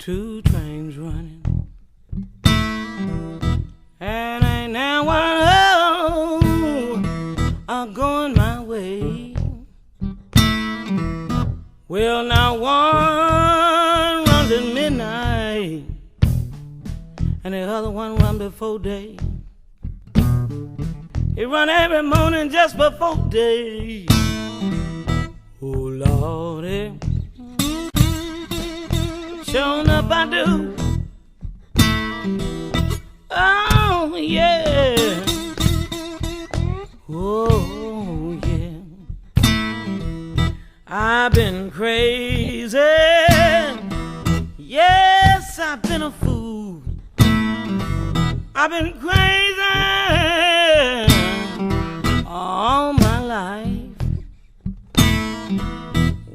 two trains running, and ain't now one are going my way. Well, now one runs at midnight, and the other one run before day. He run every morning just before day. Oh Lordy, showing up I do. Oh yeah. Oh yeah. I've been crazy. Yes, I've been a fool. I've been crazy all my life.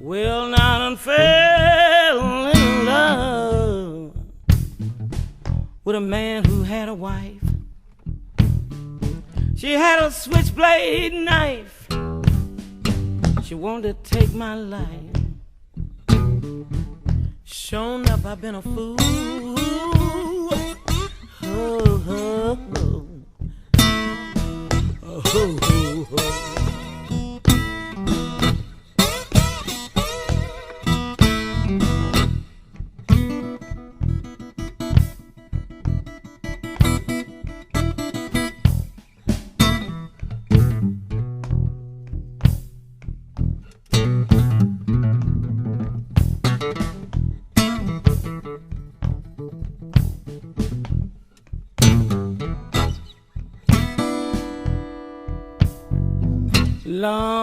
Well, now I done fell in love with a man who had a wife. She had a switchblade knife. She wanted to take my life. Shown up, I've been a fool. Oh, oh, oh. Oh, oh, oh. Long,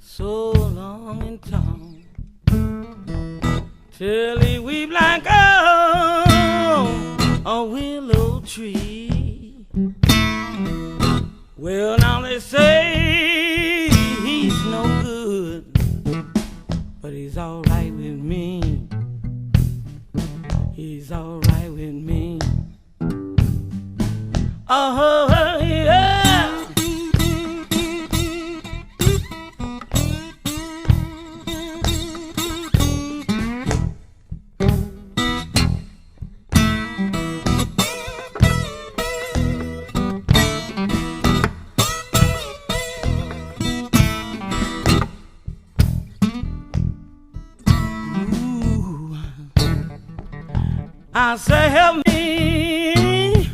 so long and tall, till he weep like a willow tree. Well, now they say he's no good, but he's all right with me. He's all right with me. Oh yeah. Ooh. I say help me.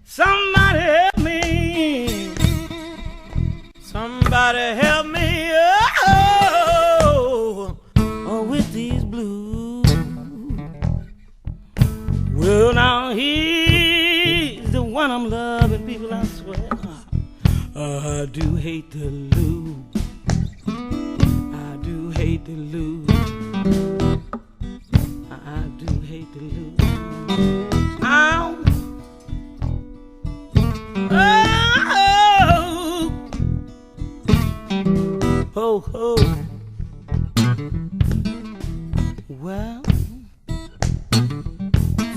Somebody help me. Somebody help me. Oh, with these blues. Well, now he's the one I'm loving, people, I swear. I do hate to lose. I do hate to lose. I do hate to lose. Ow. Oh, ho, ho. Well,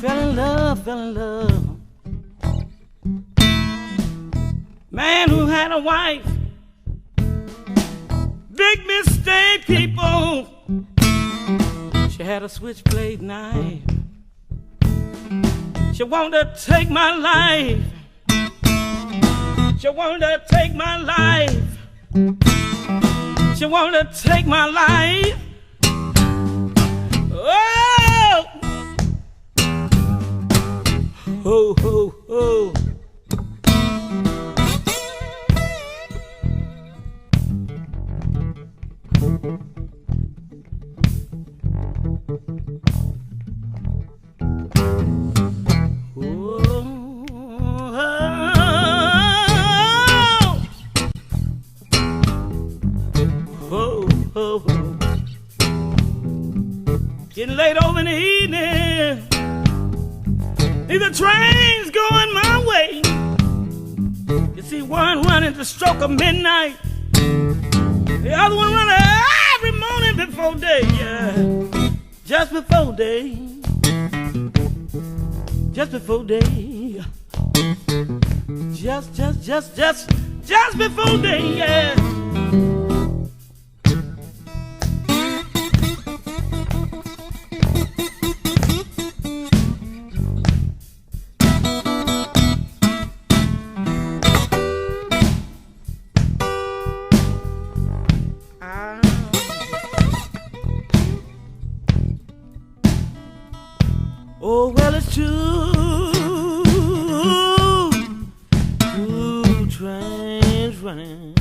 fell in love, fell in love. Man who had a wife. Big mistake, people. She had a switchblade knife. She wanted to take my life. She wanted to take my life. She wanted to take my life. Oh, oh, oh, oh. Oh, getting late over in the evening. Neither train's going my way. You see one running the stroke of midnight, the other one running every morning before day. Yeah, just before day. Just before day. Just before day. Yeah. running.